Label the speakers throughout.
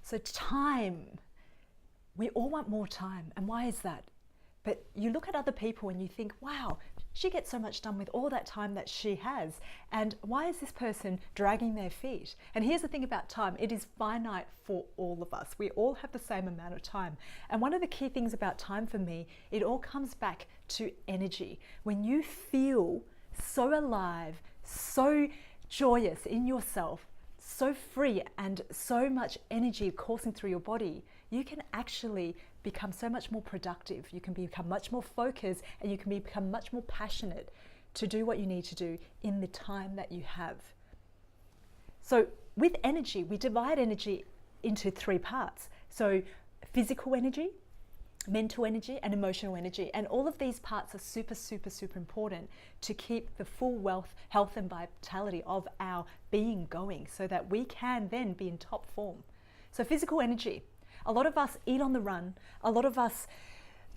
Speaker 1: So time, we all want more time. And why is that? But you look at other people and you think, wow, she gets so much done with all that time that she has. And why is this person dragging their feet? And here's the thing about time, it is finite for all of us. We all have the same amount of time. And one of the key things about time for me, it all comes back to energy. When you feel so alive, so joyous in yourself, so free and so much energy coursing through your body, you can actually become so much more productive. You can become much more focused and you can become much more passionate to do what you need to do in the time that you have. So with energy, we divide energy into three parts. So physical energy, mental energy and emotional energy. And all of these parts are super, super, super important to keep the full health and vitality of our being going so that we can then be in top form. So physical energy, a lot of us eat on the run, a lot of us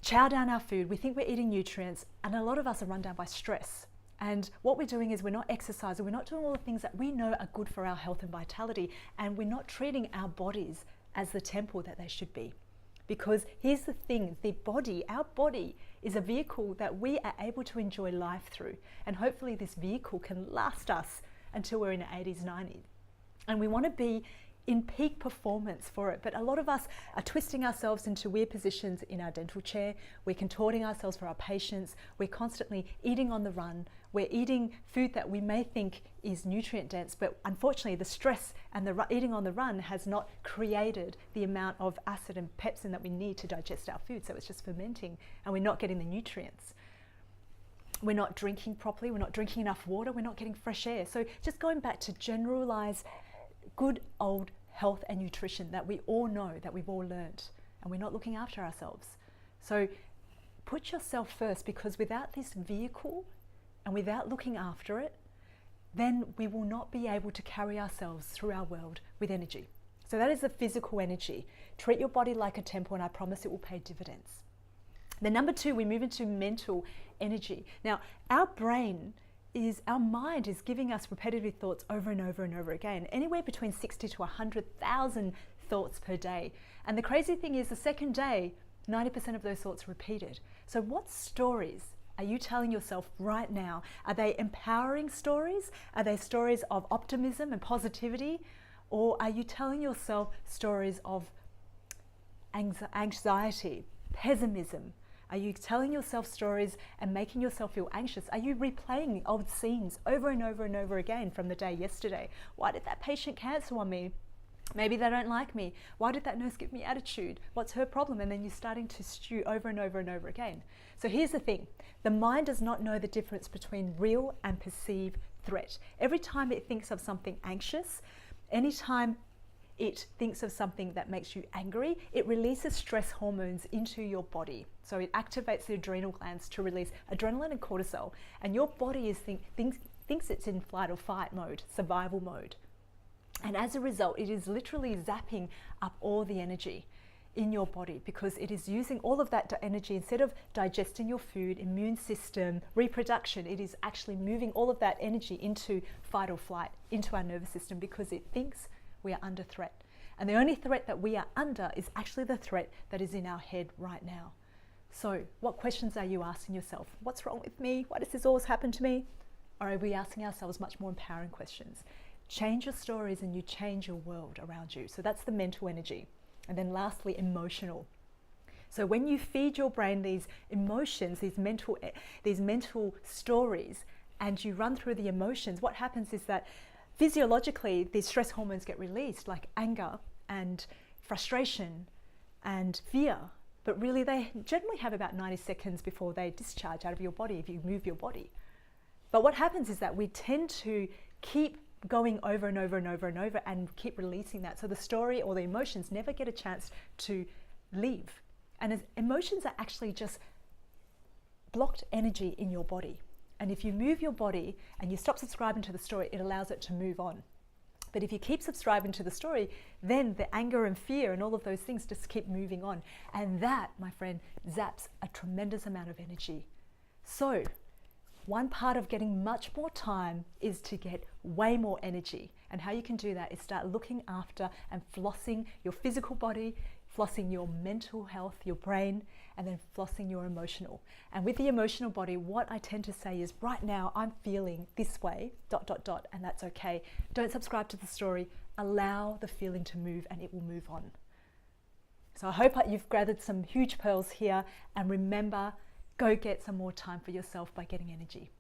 Speaker 1: chow down our food, we think we're eating nutrients, and a lot of us are run down by stress. And what we're doing is we're not exercising, we're not doing all the things that we know are good for our health and vitality, and we're not treating our bodies as the temple that they should be. Because here's the thing, our body is a vehicle that we are able to enjoy life through. And hopefully this vehicle can last us until we're in our 80s, 90s. And we want to be in peak performance for it. But a lot of us are twisting ourselves into weird positions in our dental chair. We're contorting ourselves for our patients. We're constantly eating on the run. We're eating food that we may think is nutrient dense, but unfortunately the stress and the eating on the run has not created the amount of acid and pepsin that we need to digest our food. So it's just fermenting and we're not getting the nutrients. We're not drinking properly. We're not drinking enough water. We're not getting fresh air. So just going back to generalize good old health and nutrition that we all know, that we've all learned, and we're not looking after ourselves. So put yourself first, because without this vehicle and without looking after it, then we will not be able to carry ourselves through our world with energy. So that is the physical energy. Treat your body like a temple and I promise it will pay dividends. Then number two, we move into mental energy. Now, our mind is giving us repetitive thoughts over and over and over again, anywhere between 60 to 100,000 thoughts per day. And the crazy thing is the second day, 90% of those thoughts are repeated. So what stories are you telling yourself right now? Are they empowering stories? Are they stories of optimism and positivity? Or are you telling yourself stories of anxiety, pessimism? Are you telling yourself stories and making yourself feel anxious? Are you replaying old scenes over and over and over again from the day yesterday? Why did that patient cancel on me? Maybe they don't like me. Why did that nurse give me attitude? What's her problem? And then you're starting to stew over and over and over again. So here's the thing. The mind does not know the difference between real and perceived threat. Every time it thinks of something anxious, anytime it thinks of something that makes you angry, it releases stress hormones into your body. So it activates the adrenal glands to release adrenaline and cortisol. And your body thinks it's in flight or fight mode, survival mode. And as a result, it is literally zapping up all the energy in your body, because it is using all of that energy. Instead of digesting your food, immune system, reproduction, it is actually moving all of that energy into fight or flight, into our nervous system, because it thinks we are under threat. And the only threat that we are under is actually the threat that is in our head right now. So what questions are you asking yourself? What's wrong with me? Why does this always happen to me? Or are we asking ourselves much more empowering questions? Change your stories and you change your world around you. So that's the mental energy. And then lastly, emotional. So when you feed your brain these emotions, these mental stories, and you run through the emotions, what happens is that physiologically, these stress hormones get released, like anger and frustration and fear. But really, they generally have about 90 seconds before they discharge out of your body if you move your body. But what happens is that we tend to keep going over and over and over and over and keep releasing that. So the story or the emotions never get a chance to leave. And as emotions are actually just blocked energy in your body. And if you move your body and you stop subscribing to the story, it allows it to move on. But if you keep subscribing to the story, then the anger and fear and all of those things just keep moving on. And that, my friend, zaps a tremendous amount of energy. So one part of getting much more time is to get way more energy. And how you can do that is start looking after and flossing your physical body, flossing your mental health, your brain, and then flossing your emotional. And with the emotional body, what I tend to say is, right now I'm feeling this way, ... and that's okay. Don't subscribe to the story. Allow the feeling to move and it will move on. So I hope you've gathered some huge pearls here, and remember, go get some more time for yourself by getting energy.